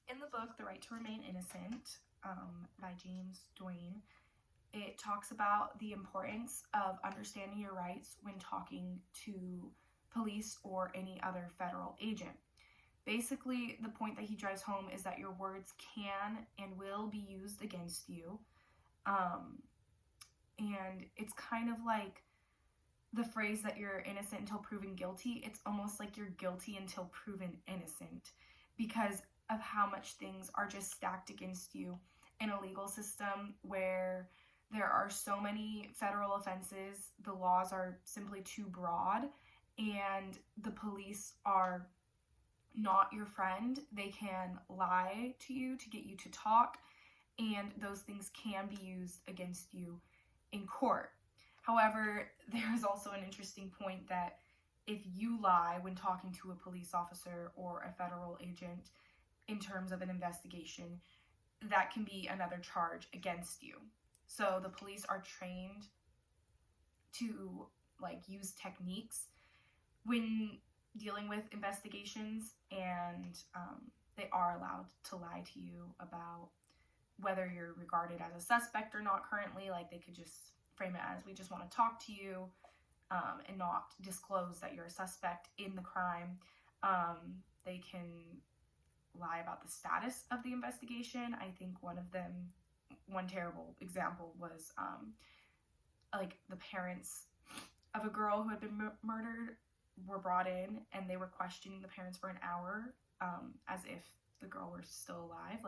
In the book, The Right to Remain Innocent, by James Duane, it talks about the importance of understanding your rights when talking to police or any other federal agent. Basically, the point that he drives home is that your words can and will be used against you. And it's kind of like the phrase that you're innocent until proven guilty. It's almost like you're guilty until proven innocent because of how much things are just stacked against you in a legal system where there are so many federal offenses, the laws are simply too broad, and the police are not your friend. They can lie to you to get you to talk, and those things can be used against you in court. However, there is also an interesting point that if you lie when talking to a police officer or a federal agent in terms of an investigation, that can be another charge against you. So the police are trained to use techniques when dealing with investigations, and they are allowed to lie to you about whether you're regarded as a suspect or not currently. They could just frame it as, we just want to talk to you, and not disclose that you're a suspect in the crime. They can lie about the status of the investigation. I think one terrible example was the parents of a girl who had been murdered were brought in, and they were questioning the parents for an hour, as if the girl were still alive.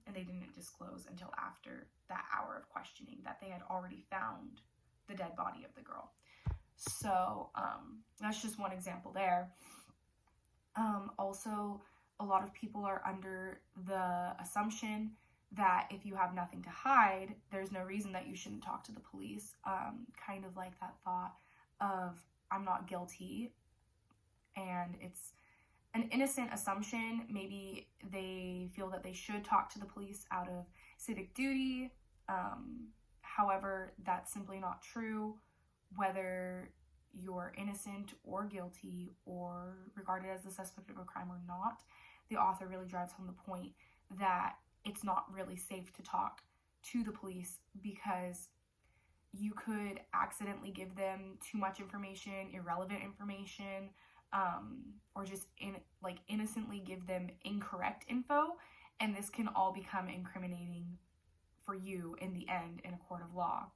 And they didn't disclose until after that hour of questioning that they had already found the dead body of the girl. So that's just one example there. Also, a lot of people are under the assumption that if you have nothing to hide, there's no reason that you shouldn't talk to the police. Kind of like that thought of, I'm not guilty, and it's an innocent assumption. Maybe they feel that they should talk to the police out of civic duty. However, that's simply not true. Whether you're innocent or guilty or regarded as the suspect of a crime or not, the author really drives home the point that it's not really safe to talk to the police because you could accidentally give them too much information, irrelevant information, or just innocently give them incorrect info, and this can all become incriminating for you in the end in a court of law.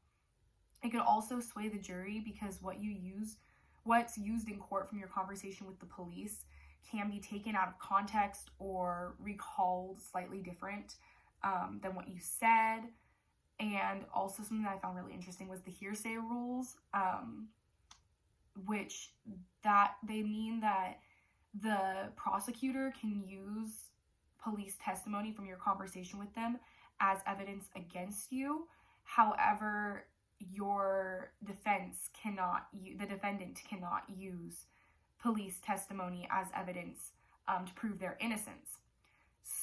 It could also sway the jury because what's used in court from your conversation with the police can be taken out of context or recalled slightly different than what you said. And also something that I found really interesting was the hearsay rules, which that they mean that the prosecutor can use police testimony from your conversation with them as evidence against you. However, the defendant cannot use police testimony as evidence to prove their innocence.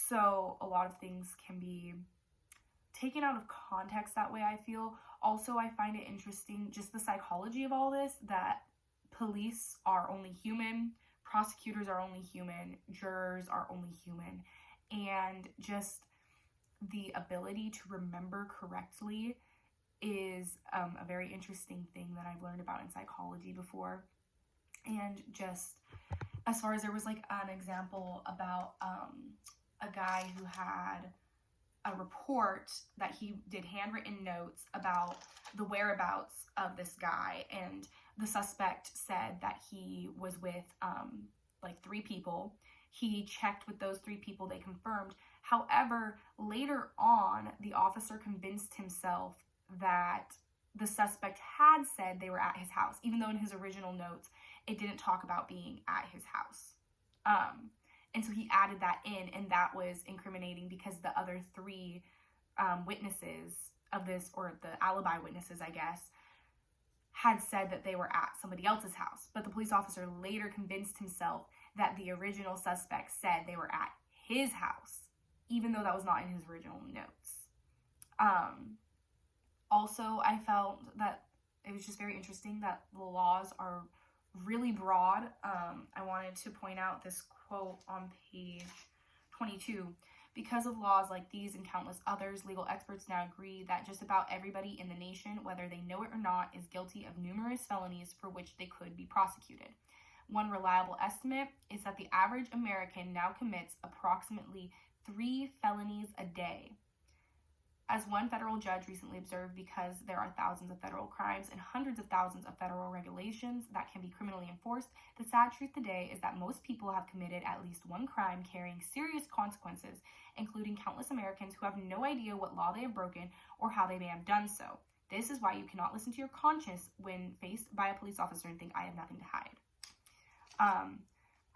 So a lot of things can be taken out of context that way, I feel. Also, I find it interesting, just the psychology of all this, that police are only human, prosecutors are only human, jurors are only human, and just the ability to remember correctly is a very interesting thing that I've learned about in psychology before. And just as far as there was an example about a guy who had a report that he did handwritten notes about the whereabouts of this guy, and the suspect said that he was with 3 people. He checked with those 3 people, they confirmed. However, later on, the officer convinced himself that the suspect had said they were at his house, even though in his original notes it didn't talk about being at his house. And so he added that in, and that was incriminating because the other 3 witnesses of this, or the alibi witnesses, I guess, had said that they were at somebody else's house. But the police officer later convinced himself that the original suspect said they were at his house, even though that was not in his original notes. Also, I felt that it was just very interesting that the laws are really broad. I wanted to point out this quote on page 22. Because of laws like these and countless others, legal experts now agree that just about everybody in the nation, whether they know it or not, is guilty of numerous felonies for which they could be prosecuted. One reliable estimate is that the average American now commits approximately 3 felonies a day. As one federal judge recently observed, because there are thousands of federal crimes and hundreds of thousands of federal regulations that can be criminally enforced, the sad truth today is that most people have committed at least one crime carrying serious consequences, including countless Americans who have no idea what law they have broken or how they may have done so. This is why you cannot listen to your conscience when faced by a police officer and think, I have nothing to hide.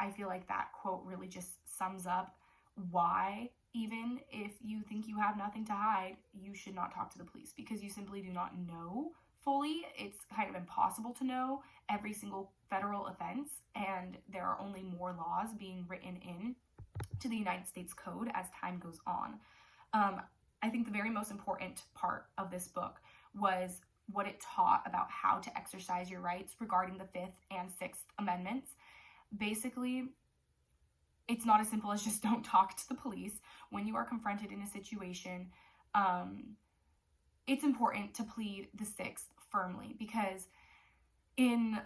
I feel like that quote really just sums up why, even if you think you have nothing to hide, you should not talk to the police, because you simply do not know fully. It's kind of impossible to know every single federal offense, and there are only more laws being written in to the United States Code as time goes on. I think the very most important part of this book was what it taught about how to exercise your rights regarding the Fifth and Sixth Amendments. Basically, it's not as simple as just don't talk to the police. When you are confronted in a situation, it's important to plead the Sixth firmly, because in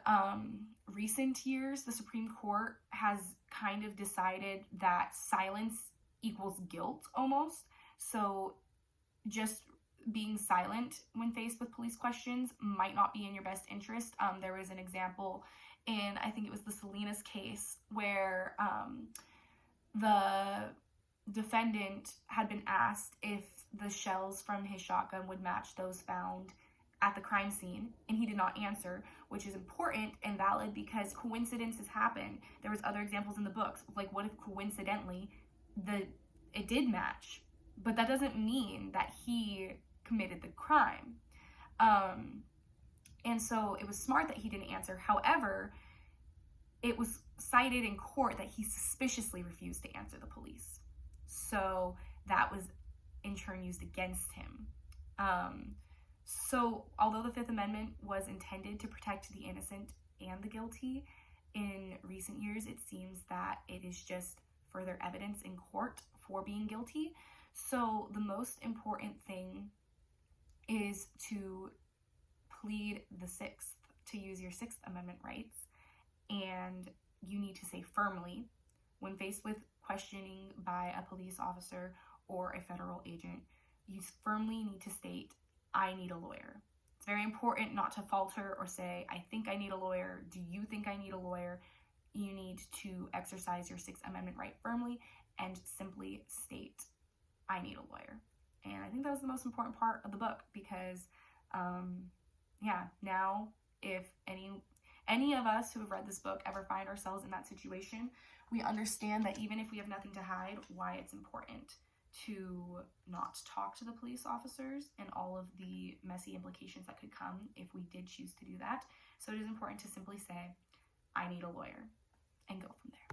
recent years, the Supreme Court has kind of decided that silence equals guilt almost. So just being silent when faced with police questions might not be in your best interest. There was an example in, I think it was the Salinas case, where the defendant had been asked if the shells from his shotgun would match those found at the crime scene, and he did not answer, which is important and valid because coincidences happen. There was other examples in the books, like what if coincidentally it did match, but that doesn't mean that he committed the crime. And so it was smart that he didn't answer. However, it was cited in court that he suspiciously refused to answer the police. So that was in turn used against him. So although the Fifth Amendment was intended to protect the innocent and the guilty, in recent years it seems that it is just further evidence in court for being guilty. So the most important thing is to plead the Sixth, to use your Sixth Amendment rights, and you need to say firmly, when faced with questioning by a police officer or a federal agent, you firmly need to state, I need a lawyer. It's very important not to falter or say, I think I need a lawyer. Do you think I need a lawyer? You need to exercise your Sixth Amendment right firmly and simply state, I need a lawyer. And I think that was the most important part of the book, because now if any of us who have read this book ever find ourselves in that situation, we understand that even if we have nothing to hide, why it's important to not talk to the police officers and all of the messy implications that could come if we did choose to do that. So it is important to simply say, I need a lawyer, and go from there.